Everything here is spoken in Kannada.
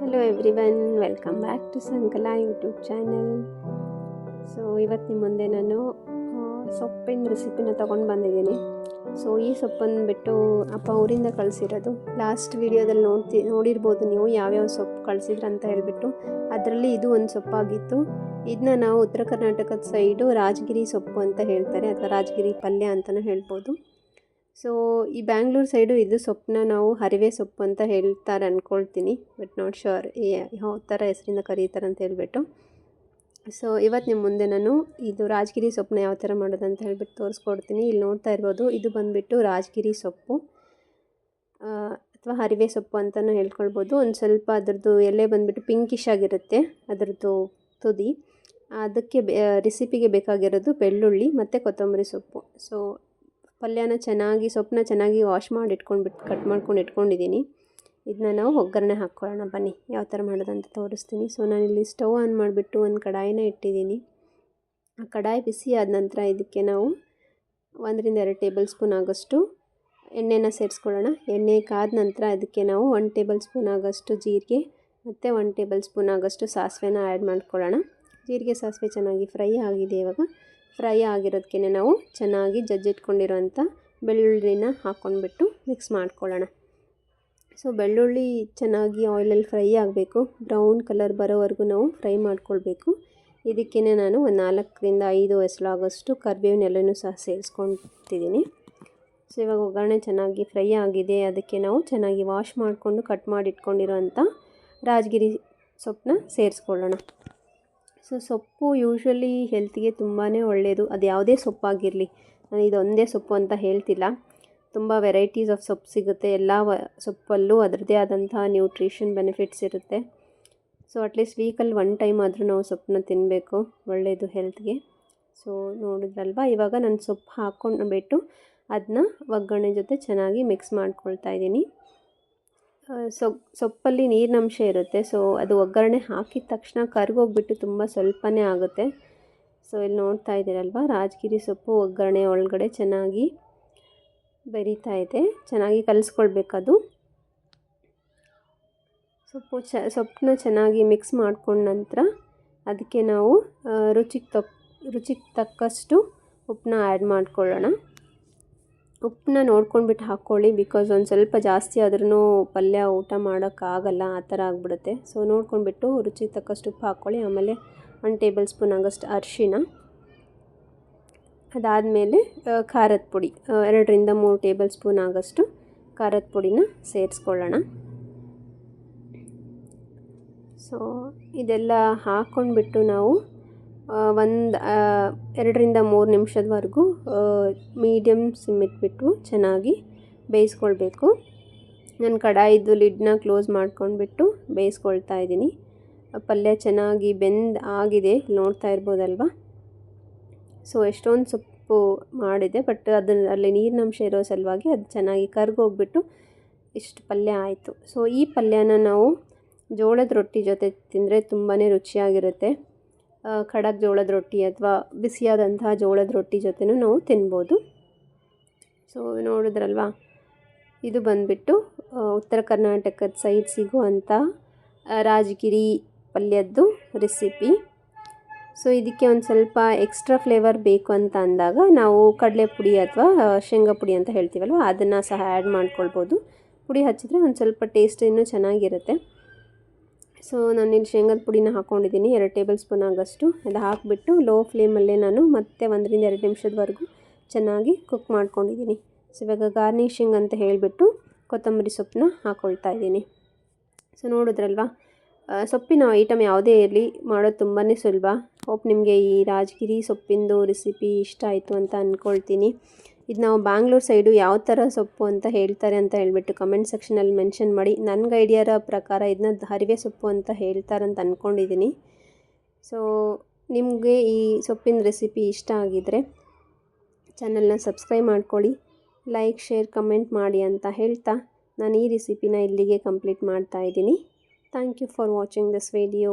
Hello everyone, welcome back to Sankala YouTube channel. So ಇವತ್ತು ನಿಮ್ಮ ಮುಂದೆ ನಾನು ಸೊಪ್ಪಿನ ರೆಸಿಪಿನ ತೊಗೊಂಡು ಬಂದಿದ್ದೀನಿ. ಸೊ ಈ ಸೊಪ್ಪನ್ನು ಬಿಟ್ಟು ಅಪ್ಪ ಊರಿಂದ ಕಳಿಸಿರೋದು. ಲಾಸ್ಟ್ ವೀಡಿಯೋದಲ್ಲಿ ನೋಡಿರ್ಬೋದು ನೀವು ಯಾವ್ಯಾವ ಸೊಪ್ಪು ಕಳಿಸಿದ್ರು ಅಂತ ಹೇಳಿಬಿಟ್ಟು. ಅದರಲ್ಲಿ ಇದು ಒಂದು ಸೊಪ್ಪಾಗಿತ್ತು. ಇದನ್ನ ನಾವು ಉತ್ತರ ಕರ್ನಾಟಕದ ಸೈಡು ರಾಜಗಿರಿ ಸೊಪ್ಪು ಅಂತ ಹೇಳ್ತಾರೆ, ಅಥವಾ ರಾಜಗಿರಿ ಪಲ್ಯ ಅಂತಲೂ ಹೇಳ್ಬೋದು. ಸೊ ಈ ಬ್ಯಾಂಗ್ಳೂರು ಸೈಡು ಇದು ಸೊಪ್ಪನ್ನ ನಾವು ಹರಿವೆ ಸೊಪ್ಪು ಅಂತ ಹೇಳ್ತಾರೆ ಅಂದ್ಕೊಳ್ತೀನಿ, ಬಟ್ ನಾಟ್ ಶ್ಯೂರ್ ಯಾವ ಥರ ಹೆಸರಿಂದ ಕರೀತಾರೆ ಅಂತ ಹೇಳ್ಬಿಟ್ಟು. ಸೊ ಇವತ್ತು ನಿಮ್ಮ ಮುಂದೆ ನಾನು ಇದು ರಾಜಗಿರಿ ಸೊಪ್ಪನ್ನ ಯಾವ ಥರ ಮಾಡೋದು ಅಂತ ಹೇಳ್ಬಿಟ್ಟು ತೋರಿಸ್ಕೊಡ್ತೀನಿ. ಇಲ್ಲಿ ನೋಡ್ತಾ ಇರ್ಬೋದು, ಇದು ಬಂದುಬಿಟ್ಟು ರಾಜಗಿರಿ ಸೊಪ್ಪು ಅಥವಾ ಹರಿವೆ ಸೊಪ್ಪು ಅಂತಲೂ ಹೇಳ್ಕೊಳ್ಬೋದು. ಒಂದು ಸ್ವಲ್ಪ ಅದರದ್ದು ಎಲೆ ಬಂದುಬಿಟ್ಟು ಪಿಂಕಿಶ್ ಆಗಿರುತ್ತೆ, ಅದರದ್ದು ತುದಿ. ಅದಕ್ಕೆ ರೆಸಿಪಿಗೆ ಬೇಕಾಗಿರೋದು ಬೆಳ್ಳುಳ್ಳಿ ಮತ್ತು ಕೊತ್ತಂಬರಿ ಸೊಪ್ಪು. ಸೊ ಪಲ್ಯನ ಸೊಪ್ಪನ್ನ ಚೆನ್ನಾಗಿ ವಾಶ್ ಮಾಡಿ ಕಟ್ ಮಾಡ್ಕೊಂಡು ಇಟ್ಕೊಂಡಿದ್ದೀನಿ. ಇದನ್ನ ನಾವು ಒಗ್ಗರಣೆ ಹಾಕ್ಕೊಳ್ಳೋಣ ಬನ್ನಿ, ಯಾವ ಥರ ಮಾಡೋದಂತ ತೋರಿಸ್ತೀನಿ. ಸೊ ನಾನಿಲ್ಲಿ ಸ್ಟವ್ ಆನ್ ಮಾಡಿಬಿಟ್ಟು ಒಂದು ಕಡಾಯಿನ ಇಟ್ಟಿದ್ದೀನಿ. ಆ ಕಡಾಯಿ ಬಿಸಿ ಆದ ನಂತರ ಇದಕ್ಕೆ ನಾವು 1 ರಿಂದ 2 ಟೇಬಲ್ ಸ್ಪೂನ್ ಆಗೋಷ್ಟು ಎಣ್ಣೆನ ಸೇರಿಸ್ಕೊಳ್ಳೋಣ. ಎಣ್ಣೆ ಕಾದ ನಂತರ ಅದಕ್ಕೆ ನಾವು 1 ಟೇಬಲ್ ಸ್ಪೂನ್ ಆಗೋಷ್ಟು ಜೀರಿಗೆ ಮತ್ತು 1 ಟೇಬಲ್ ಸ್ಪೂನ್ ಆಗೋಷ್ಟು ಸಾಸಿವೆನ ಆ್ಯಡ್ ಮಾಡ್ಕೊಳ್ಳೋಣ. ಜೀರಿಗೆ ಸಾಸಿವೆ ಚೆನ್ನಾಗಿ ಫ್ರೈ ಆಗಿದೆ. ಇವಾಗ ಫ್ರೈ ಆಗಿರೋದಕ್ಕೆ ನಾವು ಚೆನ್ನಾಗಿ ಜಜ್ಜಿಟ್ಕೊಂಡಿರೋಂಥ ಬೆಳ್ಳುಳ್ಳಿನ ಹಾಕ್ಕೊಂಡ್ಬಿಟ್ಟು ಮಿಕ್ಸ್ ಮಾಡ್ಕೊಳ್ಳೋಣ. ಸೊ ಬೆಳ್ಳುಳ್ಳಿ ಚೆನ್ನಾಗಿ ಆಯಿಲಲ್ಲಿ ಫ್ರೈ ಆಗಬೇಕು, ಬ್ರೌನ್ ಕಲರ್ ಬರೋವರೆಗೂ ನಾವು ಫ್ರೈ ಮಾಡ್ಕೊಳ್ಬೇಕು. ಇದಕ್ಕೇ ನಾನು ಒಂದು 4 ರಿಂದ 5 ಎಸಳಾಗೋಷ್ಟು ಕರಿಬೇವಿನ ಎಲೆನೂ ಸಹ ಸೇರಿಸ್ಕೊತಿದ್ದೀನಿ. ಸೊ ಇವಾಗ ಒಗ್ಗರಣೆ ಚೆನ್ನಾಗಿ ಫ್ರೈ ಆಗಿದೆ. ಅದಕ್ಕೆ ನಾವು ಚೆನ್ನಾಗಿ ವಾಶ್ ಮಾಡಿಕೊಂಡು ಕಟ್ ಮಾಡಿ ಇಟ್ಕೊಂಡಿರೋಂಥ ರಾಜಗಿರಿ ಸೊಪ್ಪನ್ನ ಸೇರಿಸ್ಕೊಳ್ಳೋಣ. ಸೊ ಸೊಪ್ಪು ಯೂಶ್ವಲಿ ಹೆಲ್ತಿಗೆ ತುಂಬಾ ಒಳ್ಳೆಯದು. ಅದು ಯಾವುದೇ ಸೊಪ್ಪಾಗಿರಲಿ, ನಾನು ಇದೊಂದೇ ಸೊಪ್ಪು ಅಂತ ಹೇಳ್ತಿಲ್ಲ. ತುಂಬ ವೆರೈಟೀಸ್ ಆಫ್ ಸೊಪ್ಪು ಸಿಗುತ್ತೆ. ಎಲ್ಲ ಸೊಪ್ಪಲ್ಲೂ ಅದರದ್ದೇ ಆದಂಥ ನ್ಯೂಟ್ರಿಷನ್ ಬೆನಿಫಿಟ್ಸ್ ಇರುತ್ತೆ. ಸೊ ಅಟ್ಲೀಸ್ಟ್ ವೀಕಲ್ಲಿ 1 ಟೈಮ್ ಆದರೂ ನಾವು ಸೊಪ್ಪನ್ನ ತಿನ್ನಬೇಕು, ಒಳ್ಳೆಯದು ಹೆಲ್ತ್ಗೆ. ಸೊ ನೋಡಿದ್ರಲ್ವ, ಇವಾಗ ನಾನು ಸೊಪ್ಪು ಹಾಕ್ಕೊಂಡ್ಬಿಟ್ಟು ಅದನ್ನ ಒಗ್ಗರಣೆ ಜೊತೆ ಚೆನ್ನಾಗಿ ಮಿಕ್ಸ್ ಮಾಡ್ಕೊಳ್ತಾ ಇದ್ದೀನಿ. ಸೊಪ್ಪಲ್ಲಿ ನೀರಿನಂಶ ಇರುತ್ತೆ. ಸೊ ಅದು ಒಗ್ಗರಣೆ ಹಾಕಿದ ತಕ್ಷಣ ಕರ್ಗೋಗ್ಬಿಟ್ಟು ತುಂಬ ಸ್ವಲ್ಪನೇ ಆಗುತ್ತೆ. ಸೊ ಇಲ್ಲಿ ನೋಡ್ತಾ ಇದ್ದೀರಲ್ವ, ರಾಜಗಿರಿ ಸೊಪ್ಪು ಒಗ್ಗರಣೆ ಒಳಗಡೆ ಚೆನ್ನಾಗಿ ಬೆರೀತಾ ಇದೆ. ಚೆನ್ನಾಗಿ ಕಲಿಸ್ಕೊಳ್ಬೇಕದು. ಸೊಪ್ಪನ್ನ ಚೆನ್ನಾಗಿ ಮಿಕ್ಸ್ ಮಾಡ್ಕೊಂಡ ನಂತರ ಅದಕ್ಕೆ ನಾವು ರುಚಿಗೆ ತಕ್ಕಷ್ಟು ಉಪ್ಪನ್ನ ಆ್ಯಡ್ ಮಾಡ್ಕೊಳ್ಳೋಣ. ಉಪ್ಪನ್ನ ನೋಡ್ಕೊಂಡ್ಬಿಟ್ಟು ಹಾಕ್ಕೊಳ್ಳಿ, ಬಿಕಾಸ್ ಒಂದು ಸ್ವಲ್ಪ ಜಾಸ್ತಿ ಆದ್ರೂ ಪಲ್ಯ ಊಟ ಮಾಡೋಕ್ಕಾಗಲ್ಲ, ಆ ಥರ ಆಗಿಬಿಡುತ್ತೆ. ಸೊ ನೋಡ್ಕೊಂಡ್ಬಿಟ್ಟು ರುಚಿಗೆ ತಕ್ಕಷ್ಟು ಉಪ್ಪು ಹಾಕ್ಕೊಳ್ಳಿ. ಆಮೇಲೆ 1 ಟೇಬಲ್ ಸ್ಪೂನ್ ಆಗೋಷ್ಟು ಅರಿಶಿನ, ಅದಾದಮೇಲೆ ಖಾರದ ಪುಡಿ 2 ರಿಂದ 3 ಟೇಬಲ್ ಸ್ಪೂನ್ ಆಗೋಷ್ಟು ಖಾರದ ಪುಡಿನ ಸೇರಿಸ್ಕೊಳ್ಳೋಣ. ಸೊ ಇದೆಲ್ಲ ಹಾಕ್ಕೊಂಡ್ಬಿಟ್ಟು ನಾವು 2 ರಿಂದ 3 ನಿಮಿಷದವರೆಗೂ ಮೀಡಿಯಮ್ ಸಿಮ್ ಇಟ್ಬಿಟ್ಟು ಚೆನ್ನಾಗಿ ಬೇಯಿಸ್ಕೊಳ್ಬೇಕು. ನಾನು ಕಡಾಯಿದ್ದು ಲಿಡ್ನ ಕ್ಲೋಸ್ ಮಾಡ್ಕೊಂಡ್ಬಿಟ್ಟು ಬೇಯಿಸ್ಕೊಳ್ತಾ ಇದ್ದೀನಿ. ಪಲ್ಯ ಚೆನ್ನಾಗಿ ಆಗಿದೆ, ನೋಡ್ತಾ ಇರ್ಬೋದಲ್ವ. ಸೊ ಎಷ್ಟೊಂದು ಸೊಪ್ಪು ಮಾಡಿದೆ, ಬಟ್ ಅಲ್ಲಿ ನೀರಿನಂಶ ಇರೋ ಸಲುವಾಗಿ ಅದು ಚೆನ್ನಾಗಿ ಕರ್ಗೋಗ್ಬಿಟ್ಟು ಇಷ್ಟು ಪಲ್ಯ ಆಯಿತು. ಸೊ ಈ ಪಲ್ಯನ ನಾವು ಜೋಳದ ರೊಟ್ಟಿ ಜೊತೆ ತಿಂದರೆ ತುಂಬಾ ರುಚಿಯಾಗಿರುತ್ತೆ. ಖಡಕ್ ಜೋಳದ ರೊಟ್ಟಿ ಅಥವಾ ಬಿಸಿಯಾದಂತಹ ಜೋಳದ ರೊಟ್ಟಿ ಜೊತೆನೂ ನಾವು ತಿನ್ಬೋದು. ಸೊ ನೋಡಿದ್ರಲ್ವ, ಇದು ಬಂದುಬಿಟ್ಟು ಉತ್ತರ ಕರ್ನಾಟಕದ ಸೈಡ್ ಸಿಗುವಂಥ ರಾಜಗಿರಿ ಪಲ್ಯದ್ದು ರೆಸಿಪಿ. ಸೊ ಇದಕ್ಕೆ ಒಂದು ಸ್ವಲ್ಪ ಎಕ್ಸ್ಟ್ರಾ ಫ್ಲೇವರ್ ಬೇಕು ಅಂತ ಅಂದಾಗ ನಾವು ಕಡಲೆ ಪುಡಿ ಅಥವಾ ಶೇಂಗಾ ಪುಡಿ ಅಂತ ಹೇಳ್ತೀವಲ್ವ, ಅದನ್ನು ಸಹ ಆ್ಯಡ್ ಮಾಡ್ಕೊಳ್ಬೋದು. ಪುಡಿ ಹಚ್ಚಿದ್ರೆ ಒಂದು ಸ್ವಲ್ಪ ಟೇಸ್ಟ್ ಇನ್ನೂ ಚೆನ್ನಾಗಿರುತ್ತೆ. ಸೊ ನಾನಿಲ್ಲಿ ಶೇಂಗಾದ ಪುಡಿನ ಹಾಕ್ಕೊಂಡಿದ್ದೀನಿ 2 ಟೇಬಲ್ ಸ್ಪೂನ್ ಆಗೋಷ್ಟು. ಅದು ಹಾಕಿಬಿಟ್ಟು ಲೋ ಫ್ಲೇಮಲ್ಲೇ ನಾನು ಮತ್ತೆ 1 ರಿಂದ 2 ನಿಮಿಷದವರೆಗೂ ಚೆನ್ನಾಗಿ ಕುಕ್ ಮಾಡ್ಕೊಂಡಿದ್ದೀನಿ. ಸೊ ಇವಾಗ ಗಾರ್ನಿಷಿಂಗ್ ಅಂತ ಹೇಳಿಬಿಟ್ಟು ಕೊತ್ತಂಬರಿ ಸೊಪ್ಪನ್ನ ಹಾಕ್ಕೊಳ್ತಾ ಇದ್ದೀನಿ. ಸೊ ನೋಡಿದ್ರಲ್ವ, ಸೊಪ್ಪಿನ ಐಟಮ್ ಯಾವುದೇ ಇರಲಿ ಮಾಡೋದು ತುಂಬಾ ಸುಲಭ. ಹೋಪ್ ನಿಮಗೆ ಈ ರಾಜಗಿರಿ ಸೊಪ್ಪಿಂದು ರೆಸಿಪಿ ಇಷ್ಟ ಆಯಿತು ಅಂತ ಅಂದ್ಕೊಳ್ತೀನಿ. ಇದು ನಾವು ಬ್ಯಾಂಗ್ಳೂರು ಸೈಡು ಯಾವ ಥರ ಸೊಪ್ಪು ಅಂತ ಹೇಳ್ತಾರೆ ಅಂತ ಹೇಳ್ಬಿಟ್ಟು ಕಮೆಂಟ್ ಸೆಕ್ಷನಲ್ಲಿ ಮೆನ್ಷನ್ ಮಾಡಿ. ನನಗೆ ಐಡಿಯಾರ ಪ್ರಕಾರ ಇದನ್ನ ಹರಿವೆ ಸೊಪ್ಪು ಅಂತ ಹೇಳ್ತಾರಂತ ಅಂದ್ಕೊಂಡಿದ್ದೀನಿ. ಸೊ ನಿಮಗೆ ಈ ಸೊಪ್ಪಿನ ರೆಸಿಪಿ ಇಷ್ಟ ಆಗಿದ್ದರೆ ಚಾನಲ್ನ ಸಬ್ಸ್ಕ್ರೈಬ್ ಮಾಡ್ಕೊಳ್ಳಿ, ಲೈಕ್, ಶೇರ್, ಕಮೆಂಟ್ ಮಾಡಿ ಅಂತ ಹೇಳ್ತಾ ನಾನು ಈ ರೆಸಿಪಿನ ಇಲ್ಲಿಗೆ ಕಂಪ್ಲೀಟ್ ಮಾಡ್ತಾ ಇದ್ದೀನಿ. Thank you for watching this video.